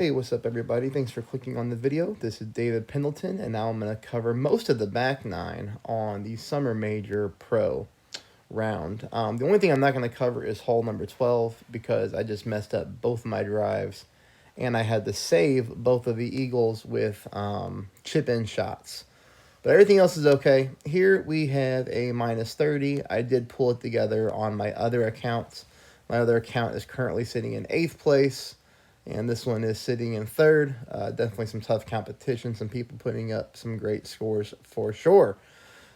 Hey, what's up everybody? Thanks for clicking on the video. This is David Pendleton, and now I'm going to cover most of the back nine on the Summer Major Pro round. The only thing I'm not going to cover is hole number 12 because I just messed up both of my drives, and I had to save both of the eagles with chip-in shots. But everything else is okay. Here we have a minus 30. I did pull it together on my other accounts. My other account is currently sitting in 8th place, and this one is sitting in 3rd. Definitely some tough competition, some people putting up some great scores for sure.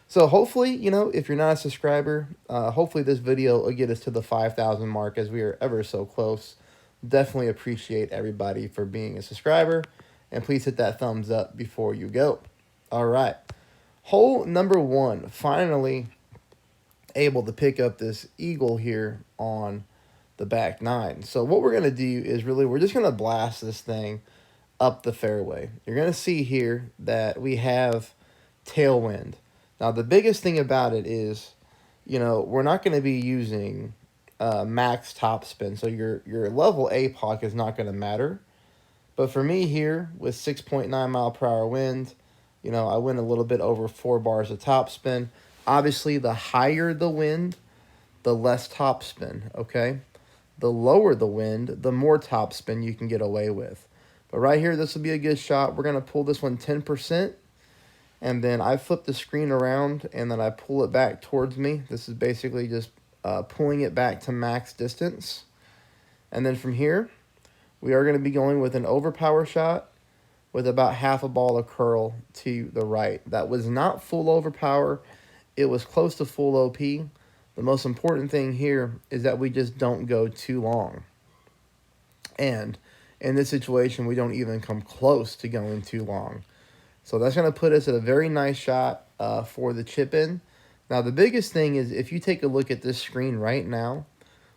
So hopefully, if you're not a subscriber, hopefully this video will get us to the 5,000 mark as we are ever so close. Definitely appreciate everybody for being a subscriber, and please hit that thumbs up before you go. All right. Hole number 1, finally able to pick up this eagle here on the back nine. So what we're going to do is we're just going to blast this thing up the fairway. You're going to see here that we have tailwind. Now, the biggest thing about it is, we're not going to be using max topspin. So your level APOC is not going to matter. But for me here, with 6.9 mile per hour wind, I went a little bit over 4 bars of topspin. Obviously, the higher the wind, the less topspin, okay? The lower the wind, the more topspin you can get away with. But right here, this will be a good shot. We're going to pull this one 10%, and then I flip the screen around, and then I pull it back towards me. This is basically just pulling it back to max distance. And then from here, we are going to be going with an overpower shot with about half a ball of curl to the right. That was not full overpower. It was close to full OP. The most important thing here is that we just don't go too long. And in this situation, we don't even come close to going too long. So that's going to put us at a very nice shot for the chip-in. Now, the biggest thing is if you take a look at this screen right now,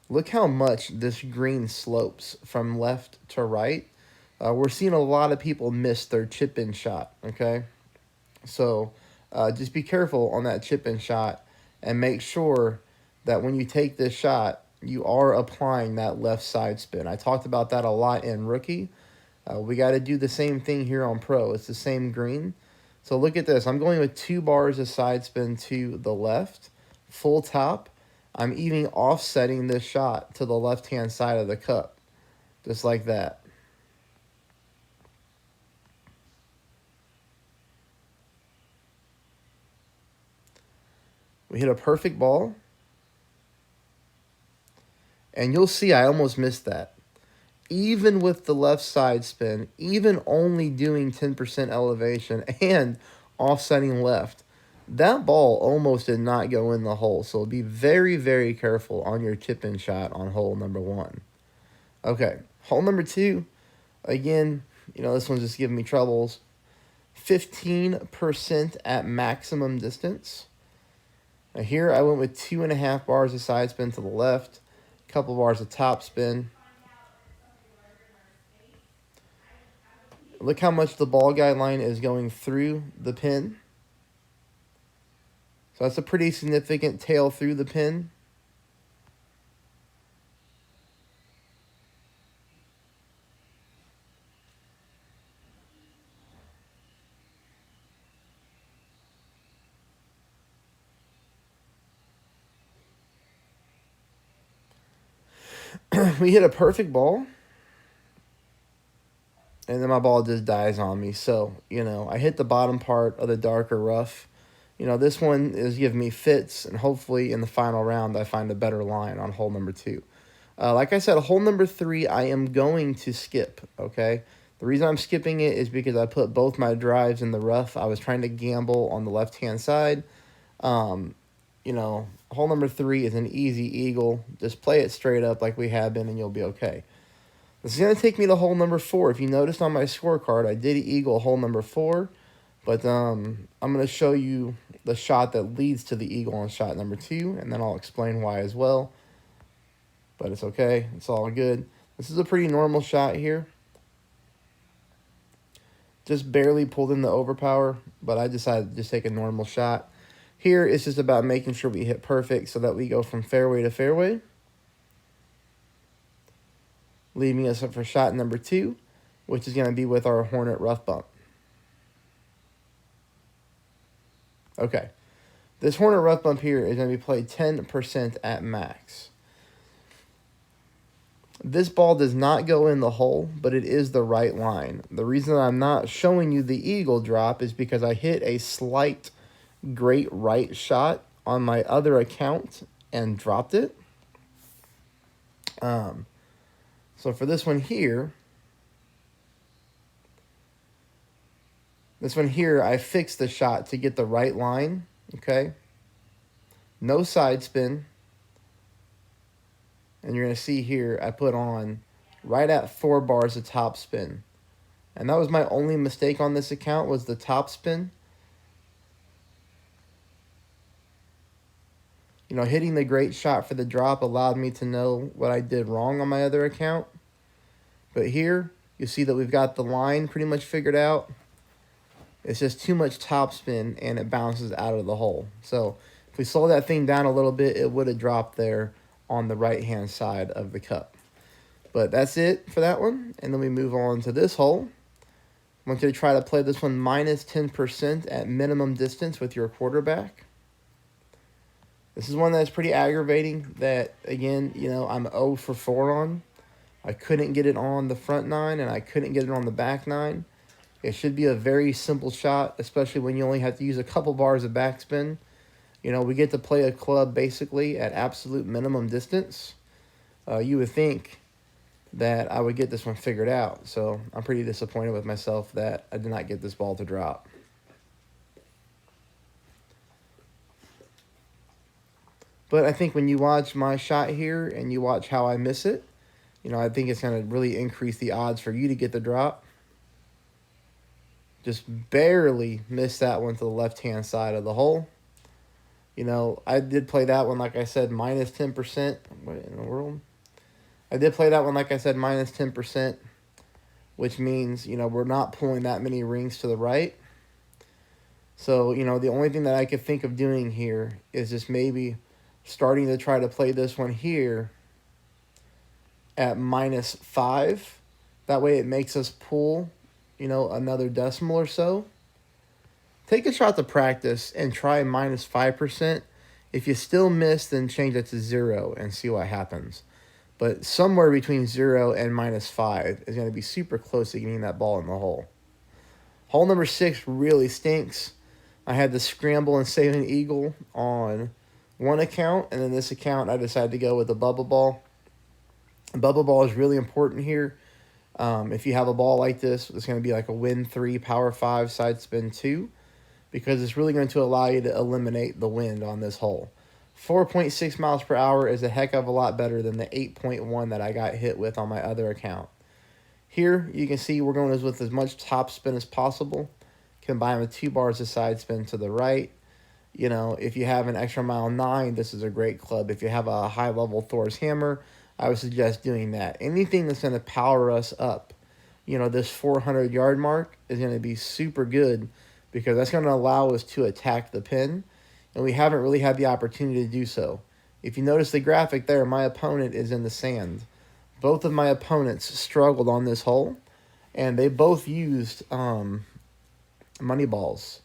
look how much this green slopes from left to right. We're seeing a lot of people miss their chip-in shot, okay? So just be careful on that chip-in shot and make sure that when you take this shot, you are applying that left side spin. I talked about that a lot in Rookie. We got to do the same thing here on Pro. It's the same green. So look at this. I'm going with 2 bars of side spin to the left, full top. I'm even offsetting this shot to the left-hand side of the cup, just like that. We hit a perfect ball. And you'll see I almost missed that. Even with the left side spin, even only doing 10% elevation and offsetting left, that ball almost did not go in the hole. So be very, very careful on your chip-in shot on hole number 1. Okay, hole number 2. Again, this one's just giving me troubles. 15% at maximum distance. Now here I went with 2.5 bars of side spin to the left, a couple bars of top spin. Look how much the ball guideline is going through the pin. So that's a pretty significant tail through the pin. We hit a perfect ball. And then my ball just dies on me. So, I hit the bottom part of the darker rough. This one is giving me fits, and hopefully in the final round I find a better line on hole number 2. Like I said, hole number 3 I am going to skip, okay? The reason I'm skipping it is because I put both my drives in the rough. I was trying to gamble on the left-hand side. Hole number 3 is an easy eagle. Just play it straight up like we have been, and you'll be okay. This is going to take me to hole number 4. If you noticed on my scorecard, I did eagle hole number 4. But I'm going to show you the shot that leads to the eagle on shot number 2. And then I'll explain why as well. But it's okay. It's all good. This is a pretty normal shot here. Just barely pulled in the overpower. But I decided to just take a normal shot. Here, it's just about making sure we hit perfect so that we go from fairway to fairway. Leaving us up for shot number 2. which is going to be with our Hornet rough bump. Okay. This Hornet rough bump here is going to be played 10% at max. This ball does not go in the hole, but it is the right line. The reason I'm not showing you the eagle drop is because I hit a slight great right shot on my other account and dropped it. So for this one here, I fixed the shot to get the right line, okay? No side spin. And you're going to see here, I put on right at 4 bars of top spin. And that was my only mistake on this account, was the top spin. You know, hitting the great shot for the drop allowed me to know what I did wrong on my other account. But here, you see that we've got the line pretty much figured out. It's just too much top spin, and it bounces out of the hole. So if we slow that thing down a little bit, it would have dropped there on the right-hand side of the cup. But that's it for that one. And then we move on to this hole. I want you to try to play this one minus 10% at minimum distance with your quarterback. This is one that's pretty aggravating that, again, you know, I'm 0 for 4 on. I couldn't get it on the front 9, and I couldn't get it on the back 9. It should be a very simple shot, especially when you only have to use a couple bars of backspin. You know, we get to play a club basically at absolute minimum distance. You would think that I would get this one figured out. So I'm pretty disappointed with myself that I did not get this ball to drop. But I think when you watch my shot here and you watch how I miss it, you know, I think it's going to really increase the odds for you to get the drop. Just barely missed that one to the left-hand side of the hole. You know, I did play that one, like I said, minus 10%. What in the world? I did play that one, like I said, minus 10%, which means, you know, we're not pulling that many rings to the right. So, you know, the only thing that I could think of doing here is just maybe starting to try to play this one here at minus 5. That way it makes us pull, you know, another decimal or so. Take a shot to practice and try minus 5%. If you still miss, then change it to 0 and see what happens. But somewhere between 0 and minus 5 is going to be super close to getting that ball in the hole. Hole number 6 really stinks. I had to scramble and save an eagle on one account, and then this account I decided to go with a bubble ball. A bubble ball is really important here. If you have a ball like this, it's going to be like a wind 3, power 5, side spin 2. Because it's really going to allow you to eliminate the wind on this hole. 4.6 miles per hour is a heck of a lot better than the 8.1 that I got hit with on my other account. Here, you can see we're going with as much top spin as possible, combined with 2 bars of side spin to the right. You know, if you have an extra mile 9, this is a great club. If you have a high-level Thor's hammer, I would suggest doing that. Anything that's going to power us up, you know, this 400-yard mark is going to be super good, because that's going to allow us to attack the pin, and we haven't really had the opportunity to do so. If you notice the graphic there, my opponent is in the sand. Both of my opponents struggled on this hole, and they both used money balls.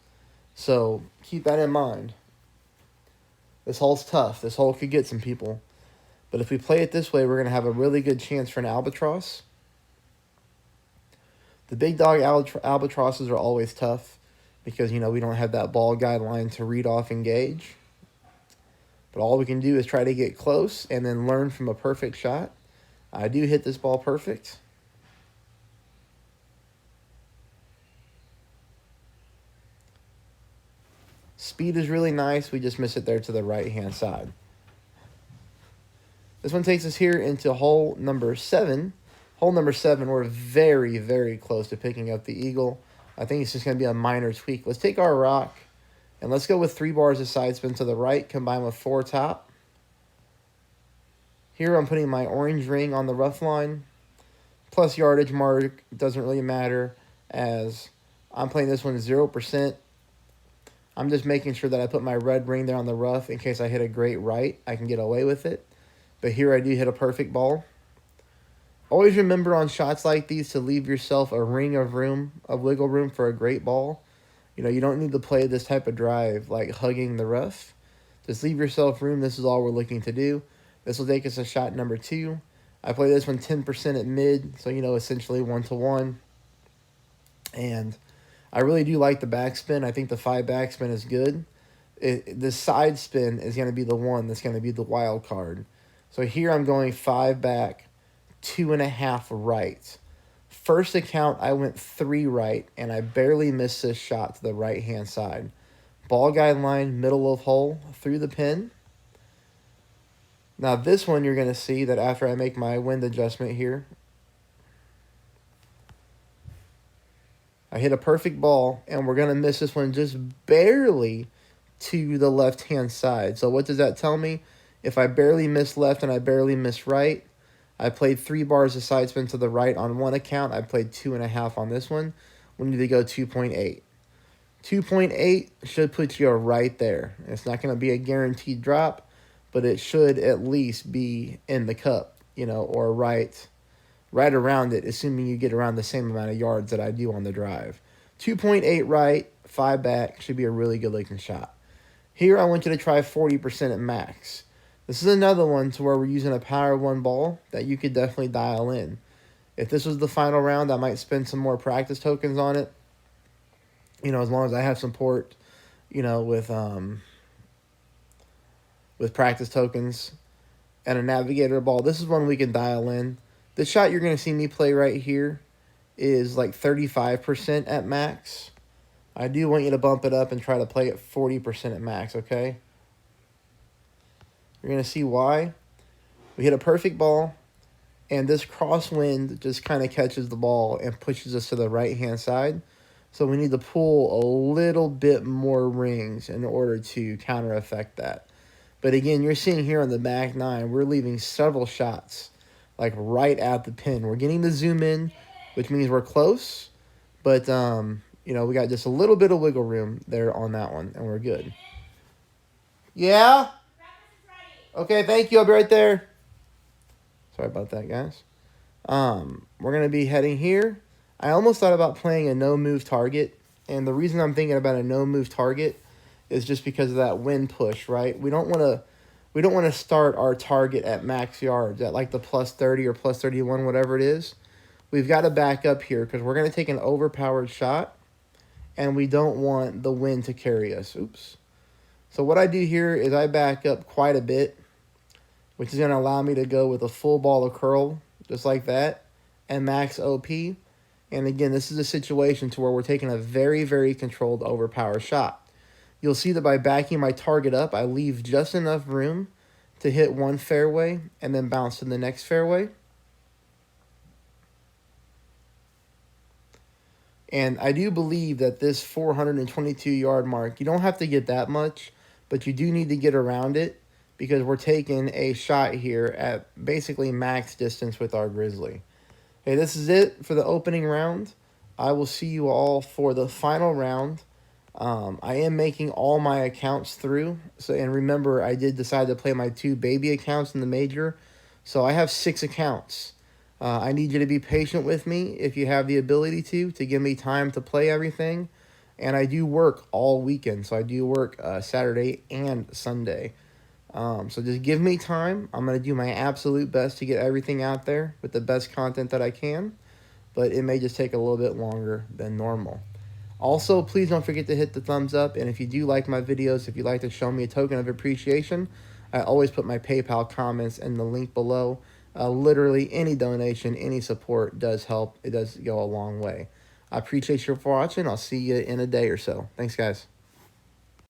So keep that in mind. This hole's tough. This hole could get some people. But if we play it this way, we're going to have a really good chance for an albatross. The big dog albatrosses are always tough, because, you know, we don't have that ball guideline to read off and gauge. But all we can do is try to get close and then learn from a perfect shot. I do hit this ball perfect. Speed is really nice. We just miss it there to the right-hand side. This one takes us here into hole number 7. Hole number 7, we're very, very close to picking up the eagle. I think it's just going to be a minor tweak. Let's take our rock, and let's go with 3 bars of side spin to the right, combined with 4 top. Here I'm putting my orange ring on the rough line. Plus yardage mark, doesn't really matter, as I'm playing this one 0%. I'm just making sure that I put my red ring there on the rough in case I hit a great right. I can get away with it. But here I do hit a perfect ball. Always remember on shots like these to leave yourself a ring of wiggle room for a great ball. You know, you don't need to play this type of drive like hugging the rough. Just leave yourself room. This is all we're looking to do. This will take us to shot number 2. I play this one 10% at mid, so, you know, essentially 1-to-1. And I really do like the backspin. I think the 5 backspin is good. The side spin is going to be the one that's going to be the wild card. So here I'm going 5 back, 2.5 right. First account, I went 3 right, and I barely missed this shot to the right-hand side. Ball guide line, middle of hole, through the pin. Now this one, you're going to see that after I make my wind adjustment here, I hit a perfect ball, and we're going to miss this one just barely to the left-hand side. So what does that tell me? If I barely miss left and I barely miss right, I played 3 bars of side spin to the right on one account. I played 2.5 on this one. We need to go 2.8. 2.8 should put you right there. It's not going to be a guaranteed drop, but it should at least be in the cup, you know, or right around it, assuming you get around the same amount of yards that I do on the drive. 2.8 right, 5 back should be a really good looking shot. Here I want you to try 40% at max. This is another one to where we're using a power 1 ball that you could definitely dial in. If this was the final round, I might spend some more practice tokens on it. You know, as long as I have support, you know, with practice tokens and a navigator ball. This is one we can dial in. The shot you're going to see me play right here is like 35% at max. I do want you to bump it up and try to play at 40% at max, okay? You're going to see why. We hit a perfect ball, and this crosswind just kind of catches the ball and pushes us to the right-hand side. So we need to pull a little bit more rings in order to counter effect that. But again, you're seeing here on the back 9, we're leaving several shots like right at the pin. We're getting the zoom in, which means we're close. But, you know, we got just a little bit of wiggle room there on that one, and we're good. Yeah? Okay, thank you. I'll be right there. Sorry about that, guys. We're going to be heading here. I almost thought about playing a no-move target, and the reason I'm thinking about a no-move target is just because of that wind push, right? We don't want to start our target at max yards, at like the plus 30 or plus 31, whatever it is. We've got to back up here because we're going to take an overpowered shot, and we don't want the wind to carry us. Oops. So what I do here is I back up quite a bit, which is going to allow me to go with a full ball of curl, just like that, and max OP. And again, this is a situation to where we're taking a very, very controlled overpower shot. You'll see that by backing my target up, I leave just enough room to hit one fairway and then bounce to the next fairway. And I do believe that this 422-yard mark, you don't have to get that much, but you do need to get around it because we're taking a shot here at basically max distance with our Grizzly. Okay, this is it for the opening round. I will see you all for the final round. I am making all my accounts through. And remember, I did decide to play my 2 baby accounts in the major. So I have 6 accounts. I need you to be patient with me if you have the ability to give me time to play everything. And I do work all weekend. So I do work Saturday and Sunday. So just give me time. I'm going to do my absolute best to get everything out there with the best content that I can. But it may just take a little bit longer than normal. Also, please don't forget to hit the thumbs up. And if you do like my videos, if you'd like to show me a token of appreciation, I always put my PayPal comments in the link below. Literally any donation, any support does help. It does go a long way. I appreciate you for watching. I'll see you in a day or so. Thanks, guys.